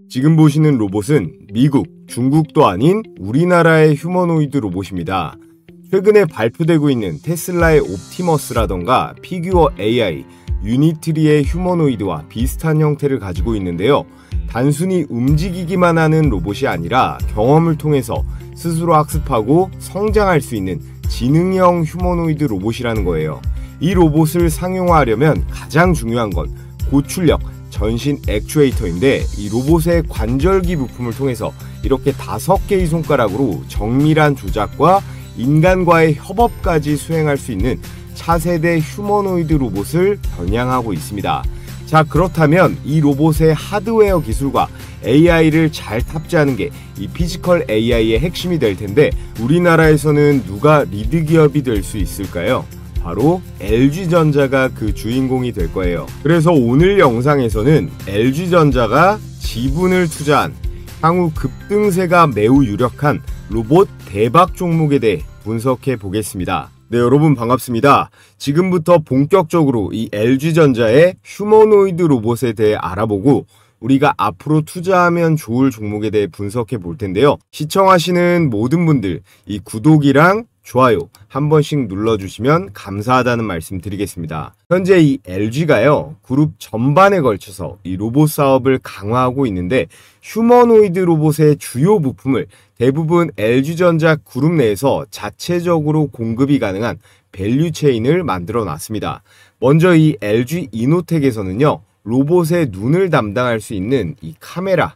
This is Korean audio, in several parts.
지금 보시는 로봇은 미국, 중국도 아닌 우리나라의 휴머노이드 로봇입니다. 최근에 발표되고 있는 테슬라의 옵티머스라던가 피규어 AI, 유니트리의 휴머노이드와 비슷한 형태를 가지고 있는데요. 단순히 움직이기만 하는 로봇이 아니라 경험을 통해서 스스로 학습하고 성장할 수 있는 지능형 휴머노이드 로봇이라는 거예요. 이 로봇을 상용화하려면 가장 중요한 건 고출력 전신 액추에이터인데, 이 로봇의 관절기 부품을 통해서 이렇게 5개의 손가락으로 정밀한 조작과 인간과의 협업까지 수행할 수 있는 차세대 휴머노이드 로봇을 겨냥하고 있습니다. 자, 그렇다면 이 로봇의 하드웨어 기술과 AI를 잘 탑재하는 게 이 피지컬 AI의 핵심이 될 텐데, 우리나라에서는 누가 리드 기업이 될 수 있을까요? 바로 LG전자가 그 주인공이 될 거예요. 그래서 오늘 영상에서는 LG전자가 지분을 투자한 향후 급등세가 매우 유력한 로봇 대박 종목에 대해 분석해 보겠습니다. 네, 여러분 반갑습니다. 지금부터 본격적으로 이 LG전자의 휴머노이드 로봇에 대해 알아보고 우리가 앞으로 투자하면 좋을 종목에 대해 분석해 볼 텐데요. 시청하시는 모든 분들 이 구독이랑 좋아요 한 번씩 눌러주시면 감사하다는 말씀 드리겠습니다. 현재 이 LG가요, 그룹 전반에 걸쳐서 이 로봇 사업을 강화하고 있는데, 휴머노이드 로봇의 주요 부품을 대부분 LG전자 그룹 내에서 자체적으로 공급이 가능한 밸류체인을 만들어 놨습니다. 먼저 이 LG 이노텍에서는요, 로봇의 눈을 담당할 수 있는 이 카메라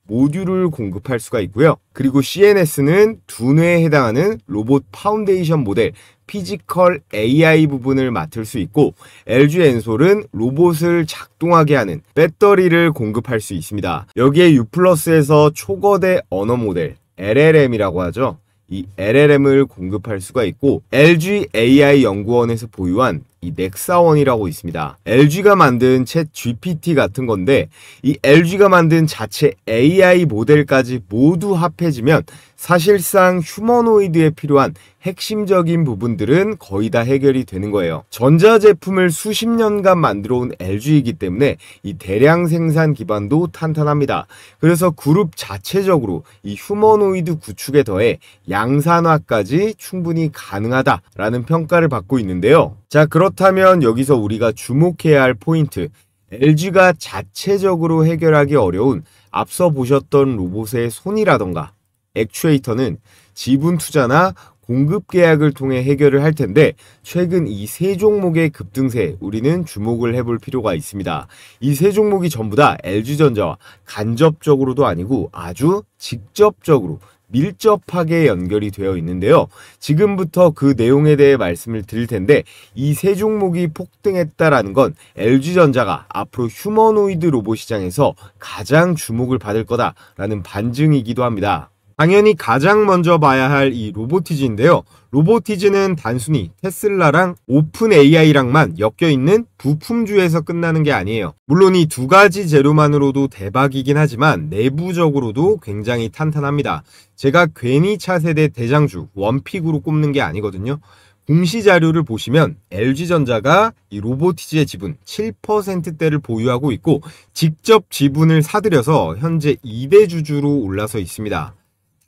모듈을 공급할 수가 있고요. 그리고 CNS는 두뇌에 해당하는 로봇 파운데이션 모델 피지컬 AI 부분을 맡을 수 있고, LG 엔솔은 로봇을 작동하게 하는 배터리를 공급할 수 있습니다. 여기에 U+에서 초거대 언어 모델 LLM이라고 하죠. 이 LLM을 공급할 수가 있고, LG AI 연구원에서 보유한 이 넥사원이라고 있습니다. LG가 만든 챗 GPT 같은 건데, 이 LG가 만든 자체 AI 모델까지 모두 합해지면 사실상 휴머노이드에 필요한 핵심적인 부분들은 거의 다 해결이 되는 거예요. 전자제품을 수십 년간 만들어 온 LG이기 때문에 이 대량 생산 기반도 탄탄합니다. 그래서 그룹 자체적으로 이 휴머노이드 구축에 더해 양산화까지 충분히 가능하다라는 평가를 받고 있는데요. 자, 그렇다면 여기서 우리가 주목해야 할 포인트, LG가 자체적으로 해결하기 어려운 앞서 보셨던 로봇의 손이라던가 액추에이터는 지분 투자나 공급 계약을 통해 해결을 할 텐데, 최근 이 세 종목의 급등세에 우리는 주목을 해볼 필요가 있습니다. 이 세 종목이 전부 다 LG전자와 간접적으로도 아니고 아주 직접적으로 밀접하게 연결이 되어 있는데요. 지금부터 그 내용에 대해 말씀을 드릴 텐데, 이 세 종목이 폭등했다라는 건 LG전자가 앞으로 휴머노이드 로봇 시장에서 가장 주목을 받을 거다라는 반증이기도 합니다. 당연히 가장 먼저 봐야 할 이 로보티즈인데요. 로보티즈는 단순히 테슬라랑 오픈 AI랑만 엮여있는 부품주에서 끝나는 게 아니에요. 물론 이 두 가지 재료만으로도 대박이긴 하지만 내부적으로도 굉장히 탄탄합니다. 제가 괜히 차세대 대장주 원픽으로 꼽는 게 아니거든요. 공시 자료를 보시면 LG전자가 이 로보티즈의 지분 7%대를 보유하고 있고, 직접 지분을 사들여서 현재 2대 주주로 올라서 있습니다.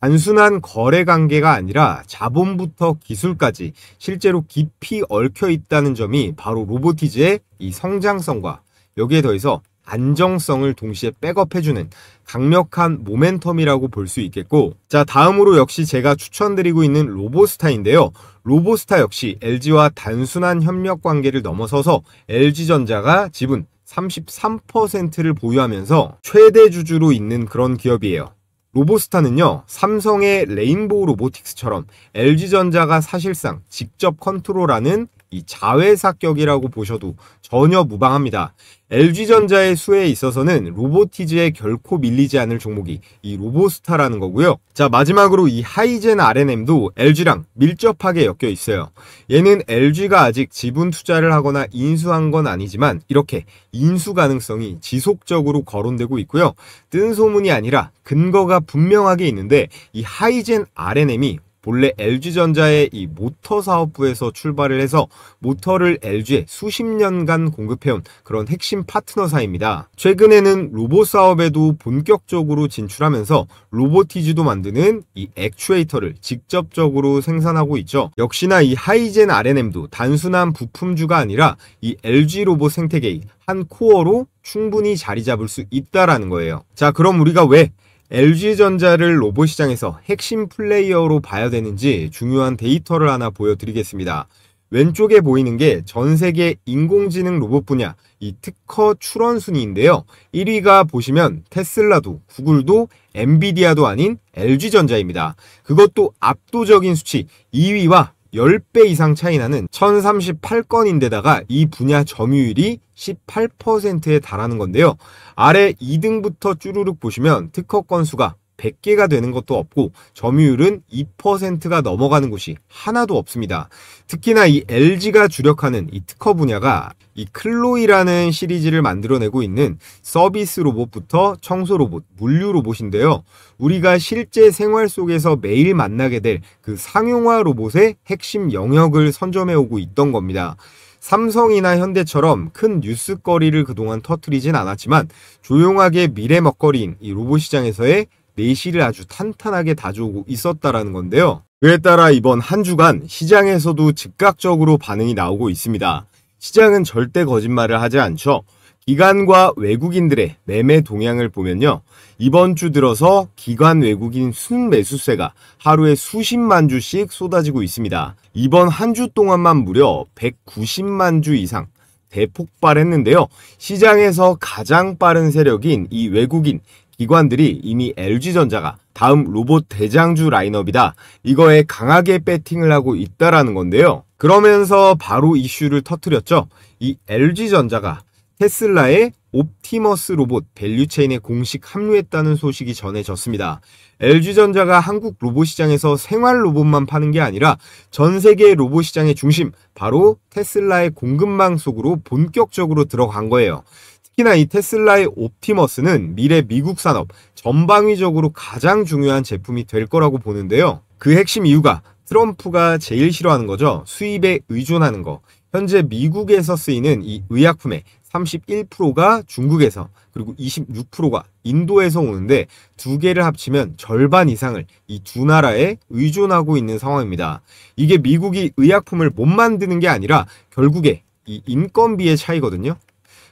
단순한 거래 관계가 아니라 자본부터 기술까지 실제로 깊이 얽혀 있다는 점이 바로 로보티즈의 이 성장성과 여기에 더해서 안정성을 동시에 백업해주는 강력한 모멘텀이라고 볼 수 있겠고, 자, 다음으로 역시 제가 추천드리고 있는 로보스타인데요. 로보스타 역시 LG와 단순한 협력 관계를 넘어서서 LG전자가 지분 33%를 보유하면서 최대 주주로 있는 그런 기업이에요. 로보스타는요, 삼성의 레인보우 로보틱스처럼 LG전자가 사실상 직접 컨트롤하는 이 자회사격이라고 보셔도 전혀 무방합니다. LG전자의 수혜에 있어서는 로보티즈에 결코 밀리지 않을 종목이 이 로보스타라는 거고요. 자, 마지막으로 이 하이젠 RNM도 LG랑 밀접하게 엮여 있어요. 얘는 LG가 아직 지분 투자를 하거나 인수한 건 아니지만 이렇게 인수 가능성이 지속적으로 거론되고 있고요. 뜬 소문이 아니라 근거가 분명하게 있는데, 이 하이젠 RNM이 본래 LG전자의 이 모터 사업부에서 출발을 해서 모터를 LG에 수십 년간 공급해온 그런 핵심 파트너사입니다. 최근에는 로봇 사업에도 본격적으로 진출하면서 로보티즈도 만드는 이 액추에이터를 직접적으로 생산하고 있죠. 역시나 이 하이젠 R&M도 단순한 부품주가 아니라 이 LG 로봇 생태계의 한 코어로 충분히 자리 잡을 수 있다라는 거예요. 자, 그럼 우리가 왜 LG전자를 로봇 시장에서 핵심 플레이어로 봐야 되는지 중요한 데이터를 하나 보여드리겠습니다. 왼쪽에 보이는 게 전 세계 인공지능 로봇 분야 이 특허 출원 순위인데요. 1위가 보시면 테슬라도 구글도 엔비디아도 아닌 LG전자입니다. 그것도 압도적인 수치 2위와 10배 이상 차이 나는 1038건인데다가 이 분야 점유율이 18%에 달하는 건데요. 아래 2등부터 쭈루룩 보시면 특허 건수가 100개가 되는 것도 없고 점유율은 2%가 넘어가는 곳이 하나도 없습니다. 특히나 이 LG가 주력하는 이 특허 분야가 이 클로이라는 시리즈를 만들어내고 있는 서비스 로봇부터 청소 로봇, 물류 로봇인데요. 우리가 실제 생활 속에서 매일 만나게 될 그 상용화 로봇의 핵심 영역을 선점해오고 있던 겁니다. 삼성이나 현대처럼 큰 뉴스거리를 그동안 터뜨리진 않았지만 조용하게 미래 먹거리인 이 로봇 시장에서의 내실을 아주 탄탄하게 다져오고 있었다라는 건데요. 그에 따라 이번 한 주간 시장에서도 즉각적으로 반응이 나오고 있습니다. 시장은 절대 거짓말을 하지 않죠. 기관과 외국인들의 매매 동향을 보면요. 이번 주 들어서 기관 외국인 순매수세가 하루에 수십만 주씩 쏟아지고 있습니다. 이번 한 주 동안만 무려 190만 주 이상 대폭발했는데요. 시장에서 가장 빠른 세력인 이 외국인 기관들이 이미 LG전자가 다음 로봇 대장주 라인업이다. 이거에 강하게 배팅을 하고 있다라는 건데요. 그러면서 바로 이슈를 터뜨렸죠. 이 LG전자가 테슬라의 옵티머스 로봇 밸류체인에 공식 합류했다는 소식이 전해졌습니다. LG전자가 한국 로봇 시장에서 생활 로봇만 파는 게 아니라 전 세계 로봇 시장의 중심, 바로 테슬라의 공급망 속으로 본격적으로 들어간 거예요. 특히나 이 테슬라의 옵티머스는 미래 미국 산업 전방위적으로 가장 중요한 제품이 될 거라고 보는데요. 그 핵심 이유가 트럼프가 제일 싫어하는 거죠. 수입에 의존하는 거. 현재 미국에서 쓰이는 이 의약품의 31%가 중국에서, 그리고 26%가 인도에서 오는데 두 개를 합치면 절반 이상을 이 두 나라에 의존하고 있는 상황입니다. 이게 미국이 의약품을 못 만드는 게 아니라 결국에 이 인건비의 차이거든요.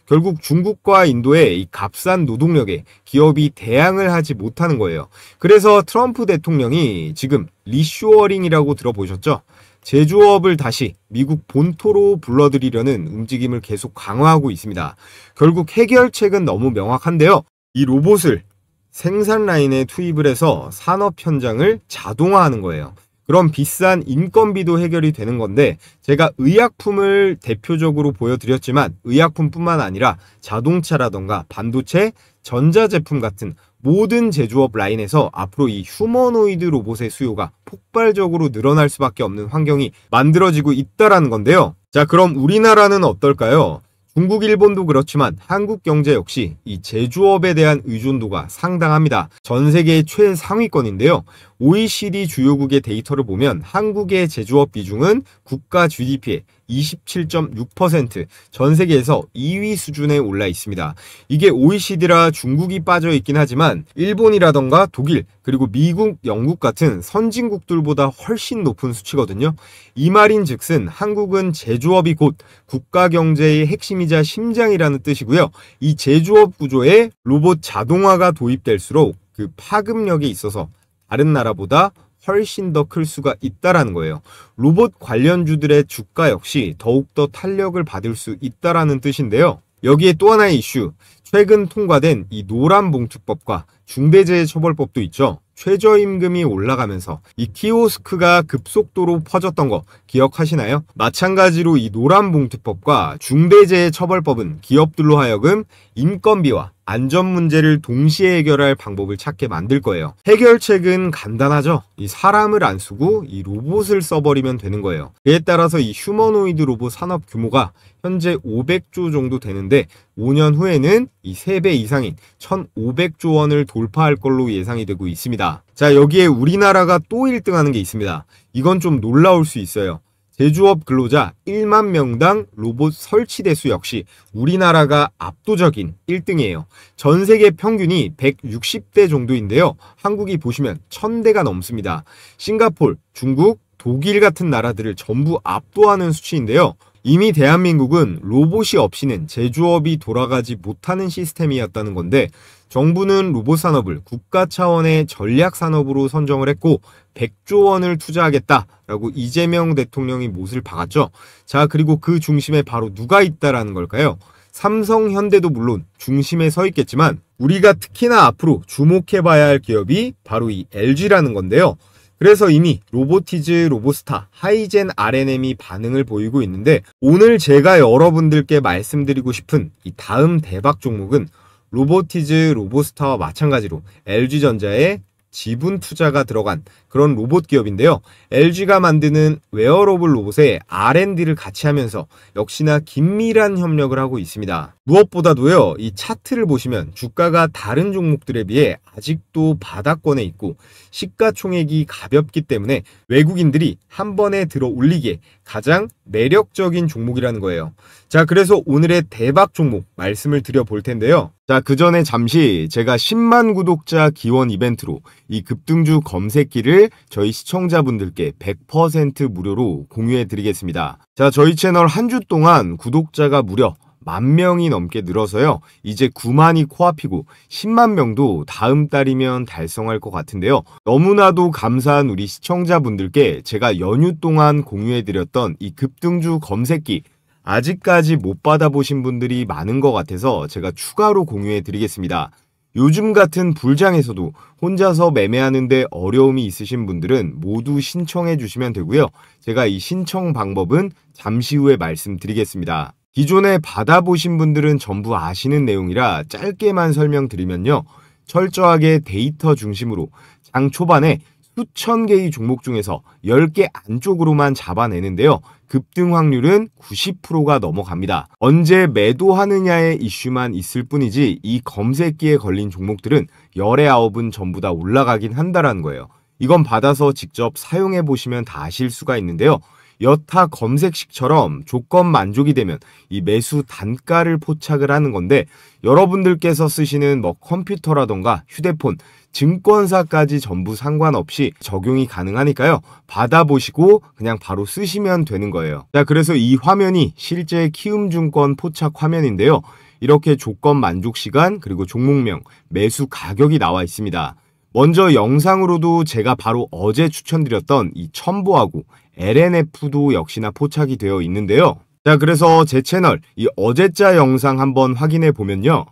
결국 중국과 인도의 이 값싼 노동력에 기업이 대항을 하지 못하는 거예요. 그래서 트럼프 대통령이 지금 리쇼어링이라고 들어보셨죠? 제조업을 다시 미국 본토로 불러들이려는 움직임을 계속 강화하고 있습니다. 결국 해결책은 너무 명확한데요. 이 로봇을 생산 라인에 투입을 해서 산업 현장을 자동화하는 거예요. 그럼 비싼 인건비도 해결이 되는 건데, 제가 의약품을 대표적으로 보여드렸지만 의약품뿐만 아니라 자동차라던가 반도체, 전자제품 같은 모든 제조업 라인에서 앞으로 이 휴머노이드 로봇의 수요가 폭발적으로 늘어날 수밖에 없는 환경이 만들어지고 있다라는 건데요. 자, 그럼 우리나라는 어떨까요? 중국, 일본도 그렇지만 한국 경제 역시 이 제조업에 대한 의존도가 상당합니다. 전 세계 최상위권인데요. OECD 주요국의 데이터를 보면 한국의 제조업 비중은 국가 GDP의 27.6%, 전 세계에서 2위 수준에 올라 있습니다. 이게 OECD라 중국이 빠져 있긴 하지만 일본이라던가 독일, 그리고 미국, 영국 같은 선진국들보다 훨씬 높은 수치거든요. 이 말인 즉슨 한국은 제조업이 곧 국가 경제의 핵심이자 심장이라는 뜻이고요. 이 제조업 구조에 로봇 자동화가 도입될수록 그 파급력에 있어서 다른 나라보다 훨씬 더 클 수가 있다라는 거예요. 로봇 관련주들의 주가 역시 더욱더 탄력을 받을 수 있다라는 뜻인데요. 여기에 또 하나의 이슈, 최근 통과된 이 노란봉투법과 중대재해처벌법도 있죠. 최저임금이 올라가면서 이 키오스크가 급속도로 퍼졌던 거 기억하시나요? 마찬가지로 이 노란봉투법과 중대재해처벌법은 기업들로 하여금 인건비와 안전 문제를 동시에 해결할 방법을 찾게 만들 거예요. 해결책은 간단하죠. 이 사람을 안 쓰고 이 로봇을 써버리면 되는 거예요. 그에 따라서 이 휴머노이드 로봇 산업 규모가 현재 500조 정도 되는데 5년 후에는 이 3배 이상인 1,500조 원을 돌파할 걸로 예상이 되고 있습니다. 자, 여기에 우리나라가 또 1등하는 게 있습니다. 이건 좀 놀라울 수 있어요. 제조업 근로자 1만 명당 로봇 설치 대수 역시 우리나라가 압도적인 1등이에요. 전 세계 평균이 160대 정도인데요. 한국이 보시면 1000대가 넘습니다. 싱가폴, 중국, 독일 같은 나라들을 전부 압도하는 수치인데요. 이미 대한민국은 로봇이 없이는 제조업이 돌아가지 못하는 시스템이었다는 건데 정부는 로봇 산업을 국가 차원의 전략 산업으로 선정을 했고 100조 원을 투자하겠다라고 이재명 대통령이 못을 박았죠. 자, 그리고 그 중심에 바로 누가 있다라는 걸까요? 삼성, 현대도 물론 중심에 서 있겠지만 우리가 특히나 앞으로 주목해봐야 할 기업이 바로 이 LG라는 건데요. 그래서 이미 로보티즈, 로보스타, 하이젠 RNM이 반응을 보이고 있는데 오늘 제가 여러분들께 말씀드리고 싶은 이 다음 대박 종목은 로보티즈, 로보스타와 마찬가지로 LG전자의 지분 투자가 들어간 그런 로봇 기업인데요. LG가 만드는 웨어러블 로봇에 R&D를 같이 하면서 역시나 긴밀한 협력을 하고 있습니다. 무엇보다도요, 이 차트를 보시면 주가가 다른 종목들에 비해 아직도 바닥권에 있고 시가총액이 가볍기 때문에 외국인들이 한 번에 들어 올리기에 가장 매력적인 종목이라는 거예요. 자, 그래서 오늘의 대박 종목 말씀을 드려볼 텐데요. 자, 그 전에 잠시 제가 10만 구독자 기원 이벤트로 이 급등주 검색기를 저희 시청자분들께 100% 무료로 공유해 드리겠습니다. 자, 저희 채널 한 주 동안 구독자가 무려 10,000명이 넘게 늘어서요. 이제 9만이 코앞이고 10만 명도 다음 달이면 달성할 것 같은데요. 너무나도 감사한 우리 시청자분들께 제가 연휴 동안 공유해드렸던 이 급등주 검색기 아직까지 못 받아보신 분들이 많은 것 같아서 제가 추가로 공유해드리겠습니다. 요즘 같은 불장에서도 혼자서 매매하는데 어려움이 있으신 분들은 모두 신청해 주시면 되고요. 제가 이 신청 방법은 잠시 후에 말씀드리겠습니다. 기존에 받아보신 분들은 전부 아시는 내용이라 짧게만 설명드리면요. 철저하게 데이터 중심으로 장 초반에 수천 개의 종목 중에서 10개 안쪽으로만 잡아내는데요. 급등 확률은 90%가 넘어갑니다. 언제 매도하느냐의 이슈만 있을 뿐이지 이 검색기에 걸린 종목들은 열의 9은 전부 다 올라가긴 한다라는 거예요. 이건 받아서 직접 사용해 보시면 다 아실 수가 있는데요. 여타 검색식처럼 조건 만족이 되면 이 매수 단가를 포착을 하는 건데 여러분들께서 쓰시는 뭐 컴퓨터라던가 휴대폰, 증권사까지 전부 상관없이 적용이 가능하니까요. 받아보시고 그냥 바로 쓰시면 되는 거예요. 자, 그래서 이 화면이 실제 키움증권 포착 화면인데요. 이렇게 조건 만족 시간 그리고 종목명, 매수 가격이 나와 있습니다. 먼저 영상으로도 제가 바로 어제 추천드렸던 이 첨보하고 LNF도 역시나 포착이 되어 있는데요. 자, 그래서 제 채널 이 어제자 영상 한번 확인해 보면요.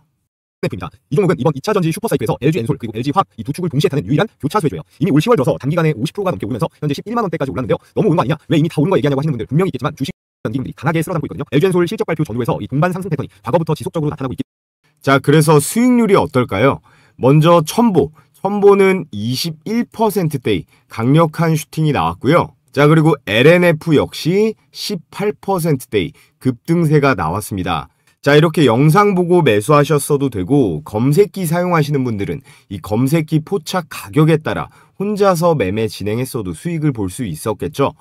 LNF입니다. 이 종목은 이번 2차 전지 슈퍼사이클에서 LG 엔솔 그리고 LG 화학 이 두 축을 동시에 타는 유일한 교차수혜주예요. 이미 올 10월 들어서 단기간에 50%가 넘게 오르면서 현재 11만 원대까지 올랐는데요. 너무 오른 거 아니냐? 왜 이미 다 오른 거 얘기하냐고 하시는 분들 분명히 있겠지만 주식 연기금들이 강하게 쓸어담고 있거든요. LG 엔솔 실적 발표 전후에서 이 동반 상승 패턴이 과거부터 지속적으로 나타나고 있기. 자, 그래서 수익률이 어떨까요? 먼저 첨보는 21%대의 강력한 슈팅이 나왔고요. 자, 그리고 LNF 역시 18%대의 급등세가 나왔습니다. 자, 이렇게 영상 보고 매수하셨어도 되고 검색기 사용하시는 분들은 이 검색기 포착 가격에 따라 혼자서 매매 진행했어도 수익을 볼 수 있었겠죠.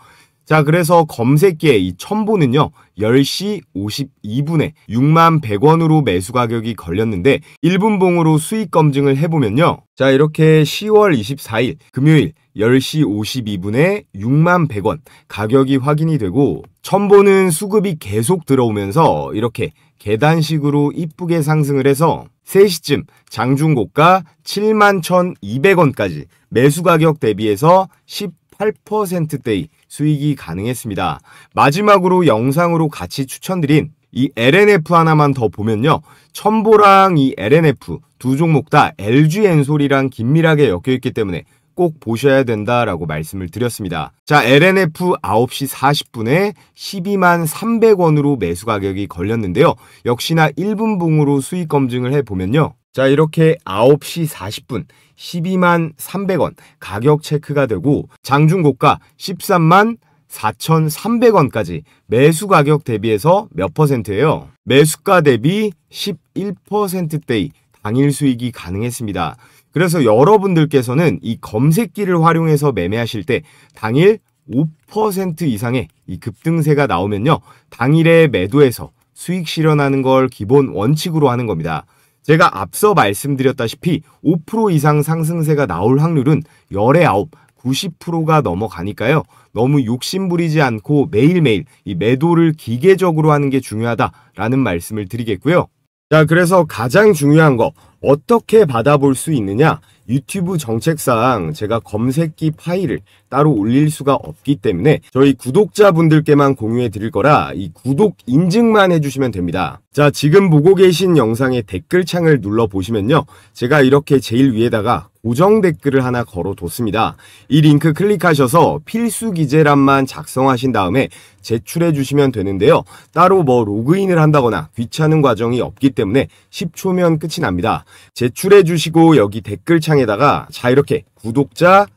자, 그래서 검색기의 이 첨보는요 10시 52분에 6만 100원으로 매수 가격이 걸렸는데 1분봉으로 수익 검증을 해보면요, 자, 이렇게 10월 24일 금요일 10시 52분에 6만 100원 가격이 확인이 되고 첨보는 수급이 계속 들어오면서 이렇게 계단식으로 이쁘게 상승을 해서 3시쯤 장중고가 71,200원까지 매수 가격 대비해서 18%대의 수익이 가능했습니다. 마지막으로 영상으로 같이 추천드린 이 LNF 하나만 더 보면요, 첨보랑 이 LNF 두 종목 다 LG 엔솔이랑 긴밀하게 엮여 있기 때문에 꼭 보셔야 된다라고 말씀을 드렸습니다. 자, LNF 9시 40분에 12만 300원으로 매수 가격이 걸렸는데요. 역시나 1분 봉으로 수익 검증을 해보면요. 자, 이렇게 9시 40분 12만 300원 가격 체크가 되고 장중고가 13만 4,300원까지 매수 가격 대비해서 몇 %예요? 매수가 대비 11%대의 당일 수익이 가능했습니다. 그래서 여러분들께서는 이 검색기를 활용해서 매매하실 때 당일 5% 이상의 이 급등세가 나오면요. 당일에 매도해서 수익 실현하는 걸 기본 원칙으로 하는 겁니다. 제가 앞서 말씀드렸다시피 5% 이상 상승세가 나올 확률은 열의 9, 90%가 넘어가니까요. 너무 욕심부리지 않고 매일매일 이 매도를 기계적으로 하는 게 중요하다라는 말씀을 드리겠고요. 자, 그래서 가장 중요한 거 어떻게 받아볼 수 있느냐? 유튜브 정책상 제가 검색기 파일을 따로 올릴 수가 없기 때문에 저희 구독자분들께만 공유해 드릴 거라 이 구독 인증만 해주시면 됩니다. 자, 지금 보고 계신 영상의 댓글창을 눌러보시면요. 제가 이렇게 제일 위에다가 고정 댓글을 하나 걸어뒀습니다. 이 링크 클릭하셔서 필수 기재란만 작성하신 다음에 제출해 주시면 되는데요. 따로 뭐 로그인을 한다거나 귀찮은 과정이 없기 때문에 10초면 끝이 납니다. 제출해 주시고 여기 댓글창에다가 자, 이렇게 구독자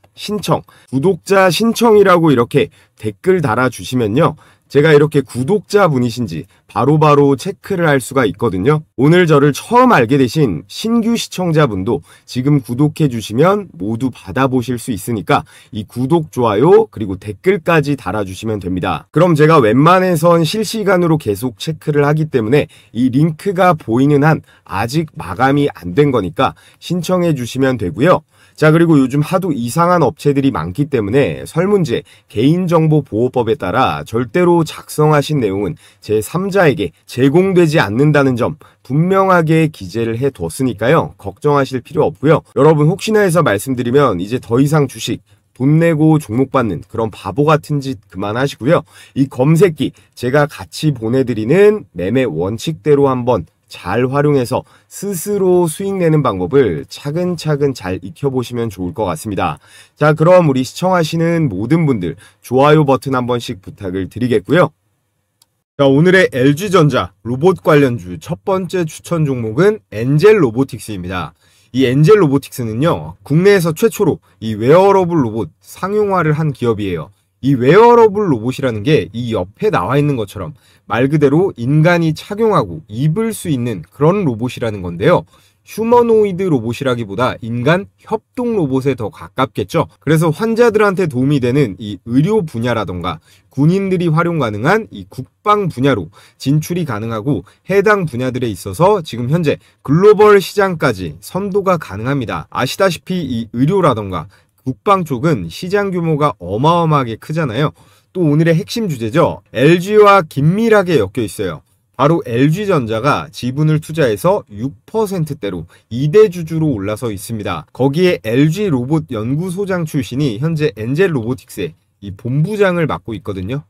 신청이라고 이렇게 댓글 달아주시면요. 제가 이렇게 구독자분이신지 바로바로 체크를 할 수가 있거든요. 오늘 저를 처음 알게 되신 신규 시청자분도 지금 구독해 주시면 모두 받아보실 수 있으니까 이 구독, 좋아요, 그리고 댓글까지 달아주시면 됩니다. 그럼 제가 웬만해선 실시간으로 계속 체크를 하기 때문에 이 링크가 보이는 한 아직 마감이 안 된 거니까 신청해 주시면 되고요. 자, 그리고 요즘 하도 이상한 업체들이 많기 때문에 설문제 개인정보보호법에 따라 절대로 작성하신 내용은 제3자에게 제공되지 않는다는 점 분명하게 기재를 해두었으니까요. 걱정하실 필요 없고요. 여러분 혹시나 해서 말씀드리면 이제 더 이상 주식 돈 내고 종목 받는 그런 바보 같은 짓 그만하시고요. 이 검색기 제가 같이 보내드리는 매매 원칙대로 한번 잘 활용해서 스스로 수익 내는 방법을 차근차근 잘 익혀보시면 좋을 것 같습니다. 자, 그럼 우리 시청하시는 모든 분들 좋아요 버튼 한 번씩 부탁을 드리겠고요. 자, 오늘의 LG전자 로봇 관련주 첫 번째 추천 종목은 엔젤 로보틱스입니다. 이 엔젤 로보틱스는요, 국내에서 최초로 이 웨어러블 로봇 상용화를 한 기업이에요. 이 웨어러블 로봇이라는 게 이 옆에 나와 있는 것처럼 말 그대로 인간이 착용하고 입을 수 있는 그런 로봇이라는 건데요. 휴머노이드 로봇이라기보다 인간 협동 로봇에 더 가깝겠죠. 그래서 환자들한테 도움이 되는 이 의료 분야라던가 군인들이 활용 가능한 이 국방 분야로 진출이 가능하고 해당 분야들에 있어서 지금 현재 글로벌 시장까지 선도가 가능합니다. 아시다시피 이 의료라던가 국방 쪽은 시장 규모가 어마어마하게 크잖아요. 또 오늘의 핵심 주제죠. LG와 긴밀하게 엮여 있어요. 바로 LG전자가 지분을 투자해서 6%대로 2대 주주로 올라서 있습니다. 거기에 LG 로봇 연구소장 출신이 현재 엔젤 로보틱스의 이 본부장을 맡고 있거든요.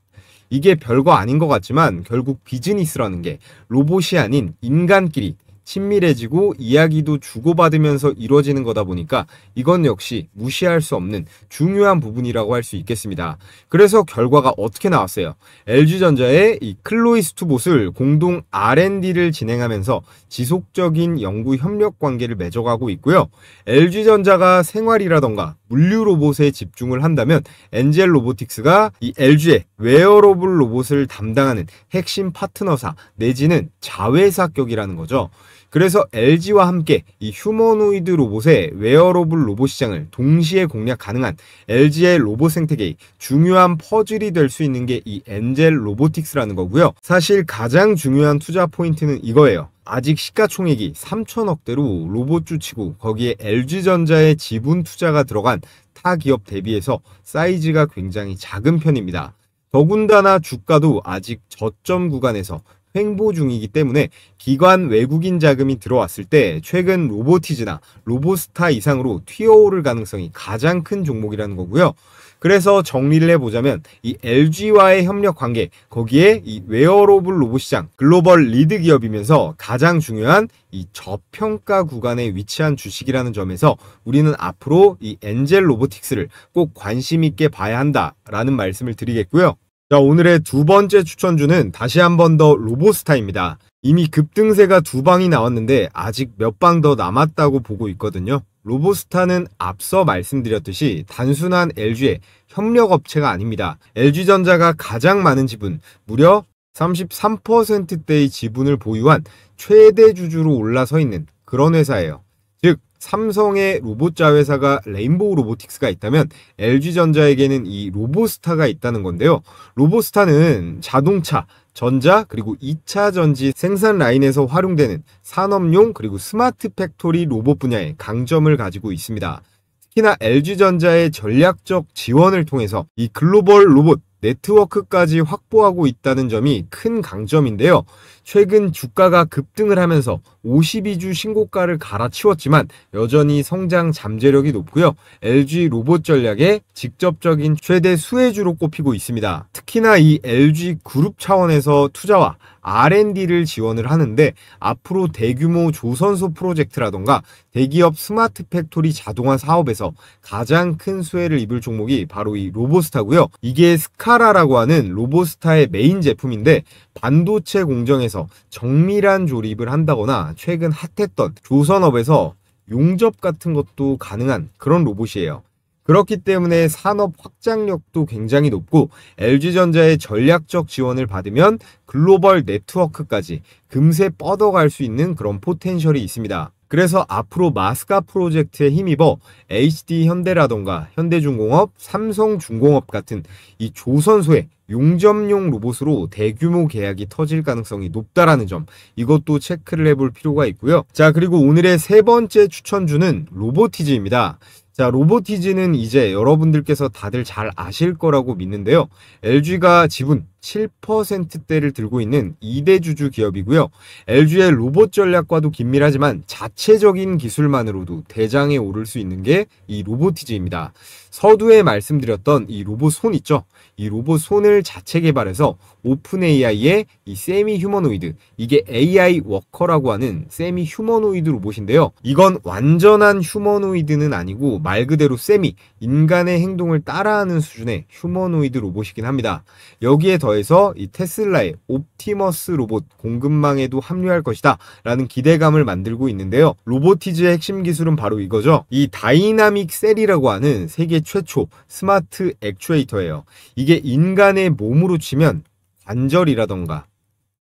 이게 별거 아닌 것 같지만 결국 비즈니스라는 게 로봇이 아닌 인간끼리 친밀해지고 이야기도 주고받으면서 이루어지는 거다 보니까 이건 역시 무시할 수 없는 중요한 부분이라고 할 수 있겠습니다. 그래서 결과가 어떻게 나왔어요? LG전자의 이 클로이스투봇을 공동 R&D를 진행하면서 지속적인 연구 협력 관계를 맺어가고 있고요. LG전자가 생활이라던가 물류 로봇에 집중을 한다면 엔젤 로보틱스가 이 LG의 웨어러블 로봇을 담당하는 핵심 파트너사 내지는 자회사격이라는 거죠. 그래서 LG와 함께 이 휴머노이드 로봇의 웨어러블 로봇 시장을 동시에 공략 가능한 LG의 로봇 생태계의 중요한 퍼즐이 될 수 있는 게 이 엔젤 로보틱스라는 거고요. 사실 가장 중요한 투자 포인트는 이거예요. 아직 시가총액이 3천억대로 로봇주 치고 거기에 LG전자의 지분 투자가 들어간 타 기업 대비해서 사이즈가 굉장히 작은 편입니다. 더군다나 주가도 아직 저점 구간에서 횡보 중이기 때문에 기관 외국인 자금이 들어왔을 때 최근 로보티즈나 로보스타 이상으로 튀어오를 가능성이 가장 큰 종목이라는 거고요. 그래서 정리를 해보자면 이 LG와의 협력 관계, 거기에 이 웨어러블 로봇 시장 글로벌 리드 기업이면서 가장 중요한 이 저평가 구간에 위치한 주식이라는 점에서 우리는 앞으로 이 엔젤 로보틱스를 꼭 관심 있게 봐야 한다라는 말씀을 드리겠고요. 자, 오늘의 두 번째 추천주는 다시 한 번 더 로보스타입니다. 이미 급등세가 두 방이 나왔는데 아직 몇 방 더 남았다고 보고 있거든요. 로보스타는 앞서 말씀드렸듯이 단순한 LG의 협력업체가 아닙니다. LG전자가 가장 많은 지분, 무려 33%대의 지분을 보유한 최대 주주로 올라서 있는 그런 회사예요. 즉 삼성의 로봇 자회사가 레인보우 로보틱스가 있다면 LG전자에게는 이 로보스타가 있다는 건데요. 로보스타는 자동차, 전자 그리고 2차 전지 생산 라인에서 활용되는 산업용 그리고 스마트 팩토리 로봇 분야에 강점을 가지고 있습니다. 특히나 LG전자의 전략적 지원을 통해서 이 글로벌 로봇 네트워크까지 확보하고 있다는 점이 큰 강점인데요. 최근 주가가 급등을 하면서 52주 신고가를 갈아치웠지만 여전히 성장 잠재력이 높고요. LG 로봇 전략의 직접적인 최대 수혜주로 꼽히고 있습니다. 특히나 이 LG 그룹 차원에서 투자와 R&D를 지원을 하는데 앞으로 대규모 조선소 프로젝트라던가 대기업 스마트 팩토리 자동화 사업에서 가장 큰 수혜를 입을 종목이 바로 이 로보스타고요. 이게 스카라라고 하는 로보스타의 메인 제품인데 반도체 공정에서 정밀한 조립을 한다거나 최근 핫했던 조선업에서 용접 같은 것도 가능한 그런 로봇이에요. 그렇기 때문에 산업 확장력도 굉장히 높고 LG전자의 전략적 지원을 받으면 글로벌 네트워크까지 금세 뻗어갈 수 있는 그런 포텐셜이 있습니다. 그래서 앞으로 마스카 프로젝트에 힘입어 HD 현대라던가 현대중공업, 삼성중공업 같은 이 조선소의 용접용 로봇으로 대규모 계약이 터질 가능성이 높다라는 점, 이것도 체크를 해볼 필요가 있고요. 자, 그리고 오늘의 세 번째 추천주는 로보티즈입니다. 자, 로보티즈는 이제 여러분들께서 다들 잘 아실 거라고 믿는데요. LG가 지분 7%대를 들고 있는 2대 주주 기업이고요. LG의 로봇 전략과도 긴밀하지만 자체적인 기술만으로도 대장에 오를 수 있는 게 이 로보티즈입니다. 서두에 말씀드렸던 이 로봇 손 있죠? 이 로봇 손을 자체 개발해서 오픈 AI의 이 세미 휴머노이드, 이게 AI 워커라고 하는 세미 휴머노이드 로봇인데요. 이건 완전한 휴머노이드는 아니고 말 그대로 세미, 인간의 행동을 따라하는 수준의 휴머노이드 로봇이긴 합니다. 여기에 더해서 이 테슬라의 옵티머스 로봇 공급망에도 합류할 것이다 라는 기대감을 만들고 있는데요. 로보티즈의 핵심 기술은 바로 이거죠. 이 다이나믹 셀이라고 하는 세계 최초 스마트 액추에이터예요. 이게 인간의 몸으로 치면 관절이라던가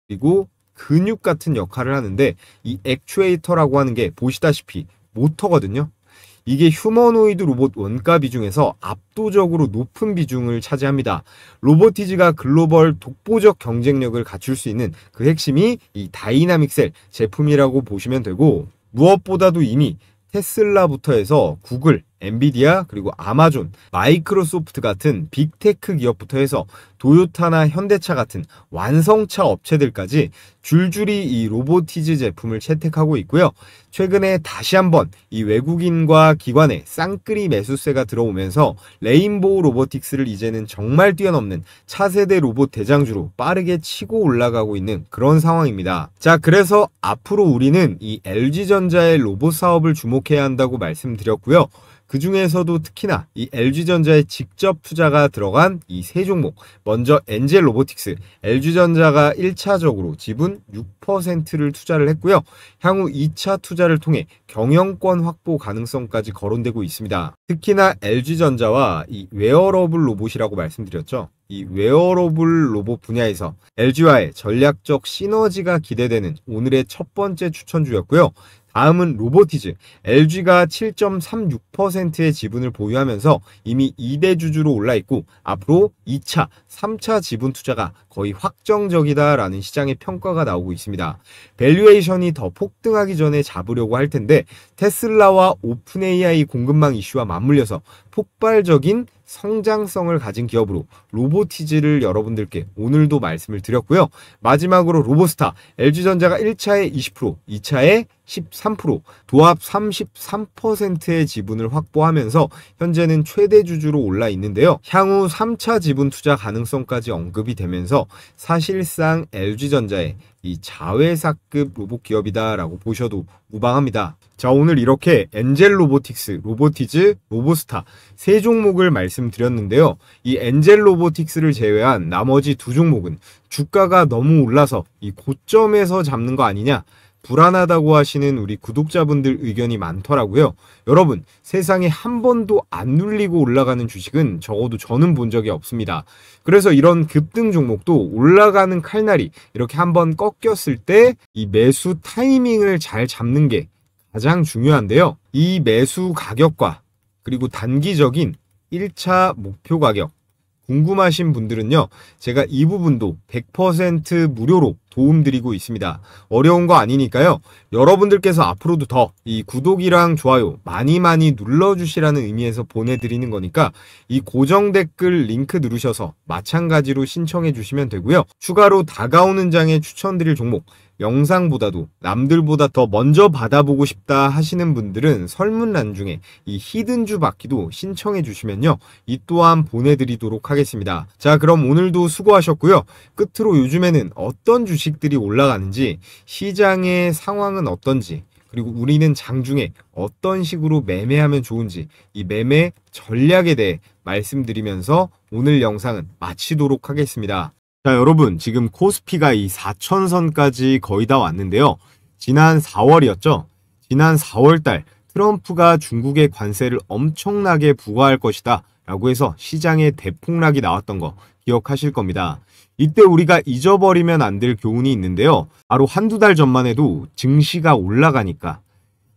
그리고 근육 같은 역할을 하는데 이 액추에이터라고 하는 게 보시다시피 모터거든요. 이게 휴머노이드 로봇 원가 비중에서 압도적으로 높은 비중을 차지합니다. 로보티즈가 글로벌 독보적 경쟁력을 갖출 수 있는 그 핵심이 이 다이나믹셀 제품이라고 보시면 되고, 무엇보다도 이미 테슬라부터 해서 구글, 엔비디아, 그리고 아마존, 마이크로소프트 같은 빅테크 기업부터 해서 도요타나 현대차 같은 완성차 업체들까지 줄줄이 이 로보티즈 제품을 채택하고 있고요. 최근에 다시 한번 이 외국인과 기관의 쌍끌이 매수세가 들어오면서 레인보우 로보틱스를 이제는 정말 뛰어넘는 차세대 로봇 대장주로 빠르게 치고 올라가고 있는 그런 상황입니다. 자, 그래서 앞으로 우리는 이 LG전자의 로봇 사업을 주목해야 한다고 말씀드렸고요. 그 중에서도 특히나 이 LG전자의 직접 투자가 들어간 이 세 종목, 먼저 엔젤 로보틱스, LG전자가 1차적으로 지분 6%를 투자를 했고요. 향후 2차 투자를 통해 경영권 확보 가능성까지 거론되고 있습니다. 특히나 LG전자와 이 웨어러블 로봇이라고 말씀드렸죠. 이 웨어러블 로봇 분야에서 LG와의 전략적 시너지가 기대되는 오늘의 첫 번째 추천주였고요. 다음은 로보티즈. LG가 7.36%의 지분을 보유하면서 이미 2대 주주로 올라있고 앞으로 2차, 3차 지분 투자가 거의 확정적이다라는 시장의 평가가 나오고 있습니다. 밸류에이션이 더 폭등하기 전에 잡으려고 할 텐데 테슬라와 오픈 AI 공급망 이슈와 맞물려서 폭발적인 성장성을 가진 기업으로 로보티즈를 여러분들께 오늘도 말씀을 드렸고요. 마지막으로 로보스타, LG전자가 1차에 20%, 2차에 13%, 도합 33%의 지분을 확보하면서 현재는 최대 주주로 올라 있는데요. 향후 3차 지분 투자 가능성까지 언급이 되면서 사실상 LG전자의 이 자회사급 로봇 기업이다라고 보셔도 무방합니다. 자, 오늘 이렇게 엔젤 로보틱스, 로보티즈, 로보스타 세 종목을 말씀드렸는데요. 이 엔젤 로보틱스를 제외한 나머지 두 종목은 주가가 너무 올라서 이 고점에서 잡는 거 아니냐, 불안하다고 하시는 우리 구독자분들 의견이 많더라고요. 여러분, 세상에 한 번도 안 눌리고 올라가는 주식은 적어도 저는 본 적이 없습니다. 그래서 이런 급등 종목도 올라가는 칼날이 이렇게 한번 꺾였을 때 이 매수 타이밍을 잘 잡는 게 가장 중요한데요. 이 매수 가격과 그리고 단기적인 1차 목표 가격 궁금하신 분들은요, 제가 이 부분도 100% 무료로 도움드리고 있습니다. 어려운 거 아니니까요. 여러분들께서 앞으로도 더 이 구독이랑 좋아요 많이 눌러주시라는 의미에서 보내드리는 거니까 이 고정 댓글 링크 누르셔서 마찬가지로 신청해 주시면 되고요. 추가로 다가오는 장에 추천드릴 종목, 영상보다도 남들보다 더 먼저 받아보고 싶다 하시는 분들은 설문란 중에 이 히든주 받기도 신청해 주시면요, 이 또한 보내드리도록 하겠습니다. 자, 그럼 오늘도 수고하셨고요. 끝으로 요즘에는 어떤 주식들이 올라가는지, 시장의 상황은 어떤지, 그리고 우리는 장중에 어떤 식으로 매매하면 좋은지, 이 매매 전략에 대해 말씀드리면서 오늘 영상은 마치도록 하겠습니다. 자, 여러분, 지금 코스피가 이 4,000선까지 거의 다 왔는데요. 지난 4월이었죠. 지난 4월달 트럼프가 중국의 관세를 엄청나게 부과할 것이다 라고 해서 시장에 대폭락이 나왔던 거 기억하실 겁니다. 이때 우리가 잊어버리면 안 될 교훈이 있는데요. 바로 한두 달 전만 해도 증시가 올라가니까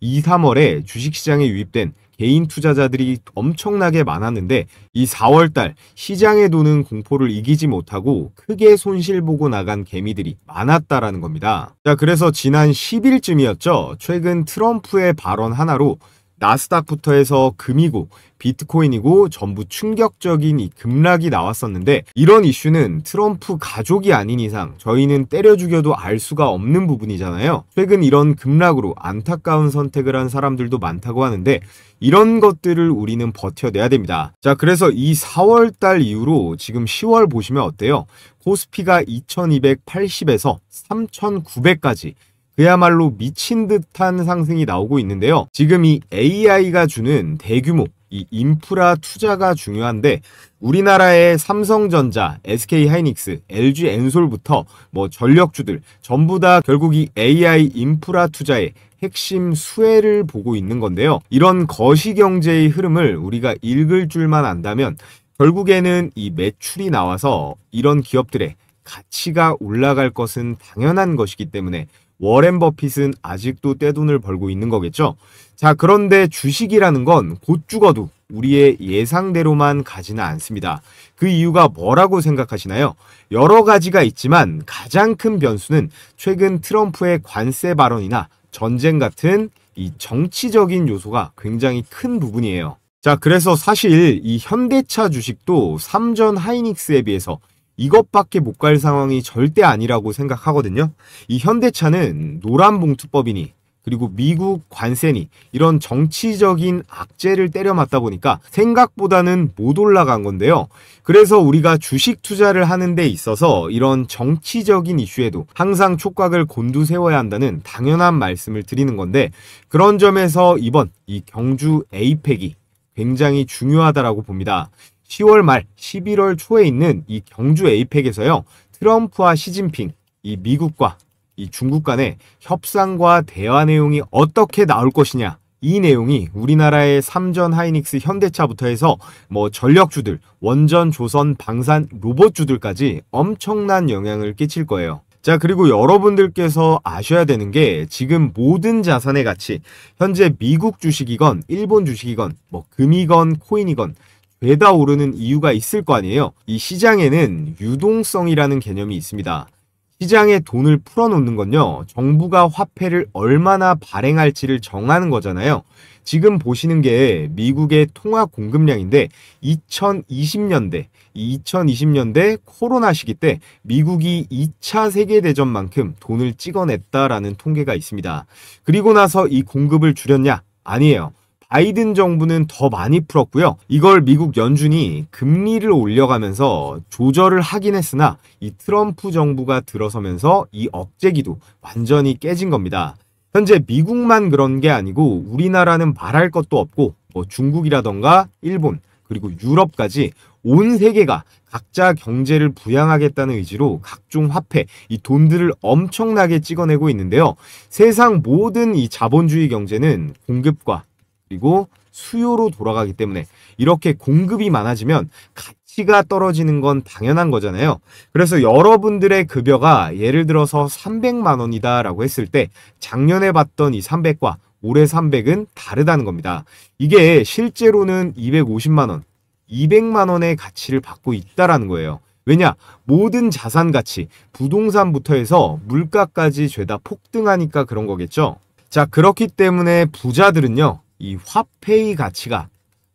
2, 3월에 주식시장에 유입된 개인 투자자들이 엄청나게 많았는데 이 4월달 시장에 도는 공포를 이기지 못하고 크게 손실보고 나간 개미들이 많았다라는 겁니다. 자, 그래서 지난 10일쯤이었죠. 최근 트럼프의 발언 하나로 나스닥부터 해서 금이고 비트코인이고 전부 충격적인 이 급락이 나왔었는데, 이런 이슈는 트럼프 가족이 아닌 이상 저희는 때려 죽여도 알 수가 없는 부분이잖아요. 최근 이런 급락으로 안타까운 선택을 한 사람들도 많다고 하는데, 이런 것들을 우리는 버텨내야 됩니다. 자, 그래서 이 4월달 이후로 지금 10월 보시면 어때요? 코스피가 2280에서 3900까지 그야말로 미친 듯한 상승이 나오고 있는데요. 지금 이 AI가 주는 대규모 이 인프라 투자가 중요한데, 우리나라의 삼성전자, SK하이닉스, LG엔솔부터 뭐 전력주들 전부 다 결국 이 AI 인프라 투자의 핵심 수혜를 보고 있는 건데요. 이런 거시경제의 흐름을 우리가 읽을 줄만 안다면 결국에는 이 매출이 나와서 이런 기업들의 가치가 올라갈 것은 당연한 것이기 때문에 워렌 버핏은 아직도 떼돈을 벌고 있는 거겠죠. 자, 그런데 주식이라는 건 곧 죽어도 우리의 예상대로만 가지는 않습니다. 그 이유가 뭐라고 생각하시나요? 여러 가지가 있지만 가장 큰 변수는 최근 트럼프의 관세 발언이나 전쟁 같은 이 정치적인 요소가 굉장히 큰 부분이에요. 자, 그래서 사실 이 현대차 주식도 삼전 하이닉스에 비해서 이것밖에 못 갈 상황이 절대 아니라고 생각하거든요. 이 현대차는 노란봉투법이니 그리고 미국 관세니 이런 정치적인 악재를 때려 맞다 보니까 생각보다는 못 올라간 건데요. 그래서 우리가 주식 투자를 하는 데 있어서 이런 정치적인 이슈에도 항상 촉각을 곤두세워야 한다는 당연한 말씀을 드리는 건데, 그런 점에서 이번 이 경주 에이펙이 굉장히 중요하다라고 봅니다. 10월 말 11월 초에 있는 이 경주 에이펙에서요, 트럼프와 시진핑, 이 미국과 이 중국 간의 협상과 대화 내용이 어떻게 나올 것이냐, 이 내용이 우리나라의 삼전 하이닉스 현대차부터 해서 뭐 전력주들, 원전, 조선, 방산, 로봇주들까지 엄청난 영향을 끼칠 거예요. 자, 그리고 여러분들께서 아셔야 되는 게, 지금 모든 자산의 가치, 현재 미국 주식이건 일본 주식이건 뭐 금이건 코인이건 죄다 오르는 이유가 있을 거 아니에요. 이 시장에는 유동성이라는 개념이 있습니다. 시장에 돈을 풀어놓는 건요, 정부가 화폐를 얼마나 발행할지를 정하는 거잖아요. 지금 보시는 게 미국의 통화 공급량인데 2020년대 코로나 시기 때 미국이 2차 세계대전만큼 돈을 찍어냈다라는 통계가 있습니다. 그리고 나서 이 공급을 줄였냐? 아니에요. 바이든 정부는 더 많이 풀었고요. 이걸 미국 연준이 금리를 올려가면서 조절을 하긴 했으나 이 트럼프 정부가 들어서면서 이 억제기도 완전히 깨진 겁니다. 현재 미국만 그런 게 아니고 우리나라는 말할 것도 없고 뭐 중국이라던가 일본 그리고 유럽까지 온 세계가 각자 경제를 부양하겠다는 의지로 각종 화폐, 이 돈들을 엄청나게 찍어내고 있는데요. 세상 모든 이 자본주의 경제는 공급과 그리고 수요로 돌아가기 때문에 이렇게 공급이 많아지면 가치가 떨어지는 건 당연한 거잖아요. 그래서 여러분들의 급여가 예를 들어서 300만 원이다 라고 했을 때 작년에 봤던 이 300과 올해 300은 다르다는 겁니다. 이게 실제로는 250만 원, 200만 원의 가치를 받고 있다라는 거예요. 왜냐? 모든 자산 가치, 부동산부터 해서 물가까지 죄다 폭등하니까 그런 거겠죠. 자, 그렇기 때문에 부자들은요, 이 화폐의 가치가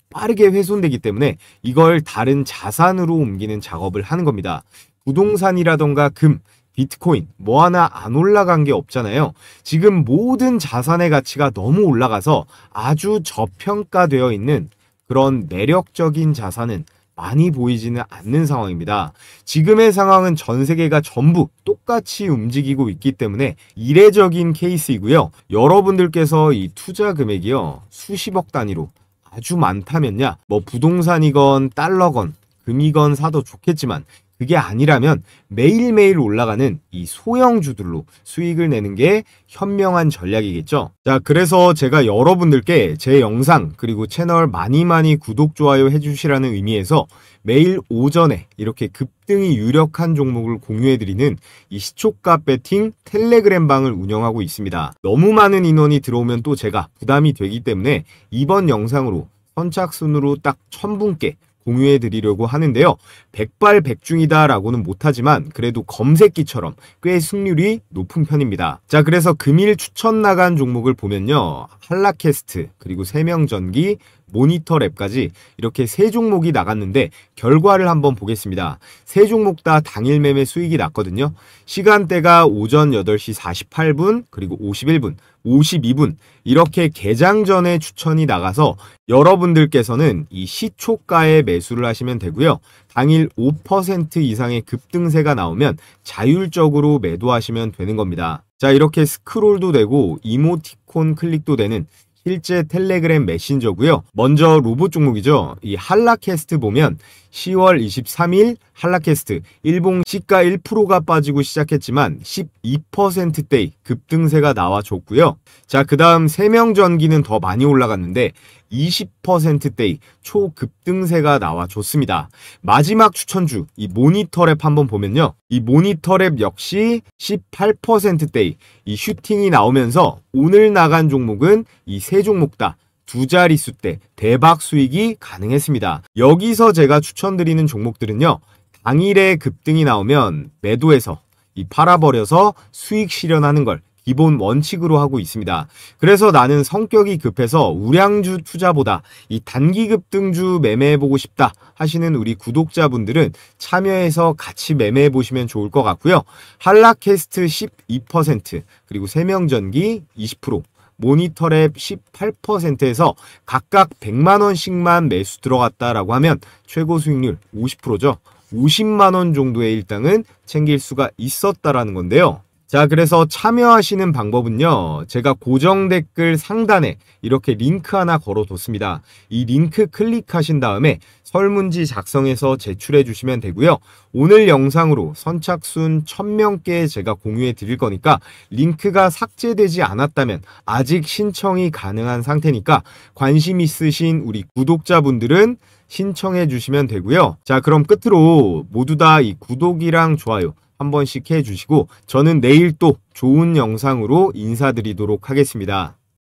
빠르게 훼손되기 때문에 이걸 다른 자산으로 옮기는 작업을 하는 겁니다. 부동산이라던가 금, 비트코인 뭐 하나 안 올라간 게 없잖아요. 지금 모든 자산의 가치가 너무 올라가서 아주 저평가되어 있는 그런 매력적인 자산은 많이 보이지는 않는 상황입니다. 지금의 상황은 전 세계가 전부 똑같이 움직이고 있기 때문에 이례적인 케이스이고요. 여러분들께서 이 투자 금액이요, 수십억 단위로 아주 많다면야 뭐 부동산이건 달러건 금이건 사도 좋겠지만 그게 아니라면 매일매일 올라가는 이 소형주들로 수익을 내는 게 현명한 전략이겠죠. 자, 그래서 제가 여러분들께 제 영상 그리고 채널 많이 구독, 좋아요 해주시라는 의미에서 매일 오전에 이렇게 급등이 유력한 종목을 공유해드리는 이 시초가 배팅 텔레그램 방을 운영하고 있습니다. 너무 많은 인원이 들어오면 또 제가 부담이 되기 때문에 이번 영상으로 선착순으로 딱 1000분께 공유해 드리려고 하는데요. 백발백중이다 라고는 못하지만 그래도 검색기처럼 꽤 승률이 높은 편입니다. 자, 그래서 금일 추천 나간 종목을 보면요, 한라캐스트 그리고 세명전기, 모니터랩까지 이렇게 세 종목이 나갔는데 결과를 한번 보겠습니다. 세 종목 다 당일 매매 수익이 났거든요. 시간대가 오전 8시 48분 그리고 51분 52분 이렇게 개장 전에 추천이 나가서 여러분들께서는 이 시초가에 매수를 하시면 되고요. 당일 5% 이상의 급등세가 나오면 자율적으로 매도하시면 되는 겁니다. 자, 이렇게 스크롤도 되고 이모티콘 클릭도 되는 실제 텔레그램 메신저고요. 먼저 로봇 종목이죠. 이 한라캐스트 보면 10월 23일 한라캐스트 일봉 시가 1%가 빠지고 시작했지만 12%대의 급등세가 나와줬고요. 자, 그 다음 세명전기는 더 많이 올라갔는데 20%대의 초급등세가 나와줬습니다. 마지막 추천주 이 모니터랩 한번 보면요, 이 모니터랩 역시 18%대의 이 슈팅이 나오면서 오늘 나간 종목은 이 세 종목 다 두 자릿수대 대박 수익이 가능했습니다. 여기서 제가 추천드리는 종목들은요, 당일에 급등이 나오면 매도해서 이 팔아버려서 수익 실현하는 걸 기본 원칙으로 하고 있습니다. 그래서 나는 성격이 급해서 우량주 투자보다 이 단기 급등주 매매해보고 싶다 하시는 우리 구독자분들은 참여해서 같이 매매해보시면 좋을 것 같고요. 한라캐스트 12% 그리고 세명전기 20%, 모니터랩 18%에서 각각 100만원씩만 매수 들어갔다라고 하면 최고 수익률 50%죠. 50만원 정도의 일당은 챙길 수가 있었다라는 건데요. 자, 그래서 참여하시는 방법은요, 제가 고정 댓글 상단에 이렇게 링크 하나 걸어뒀습니다. 이 링크 클릭하신 다음에 설문지 작성해서 제출해 주시면 되고요. 오늘 영상으로 선착순 1000명께 제가 공유해 드릴 거니까 링크가 삭제되지 않았다면 아직 신청이 가능한 상태니까 관심 있으신 우리 구독자분들은 신청해 주시면 되고요. 자, 그럼 끝으로 모두 다 이 구독이랑 좋아요 한 번씩 해주시고 저는 내일 또 좋은 영상으로 인사드리도록 하겠습니다.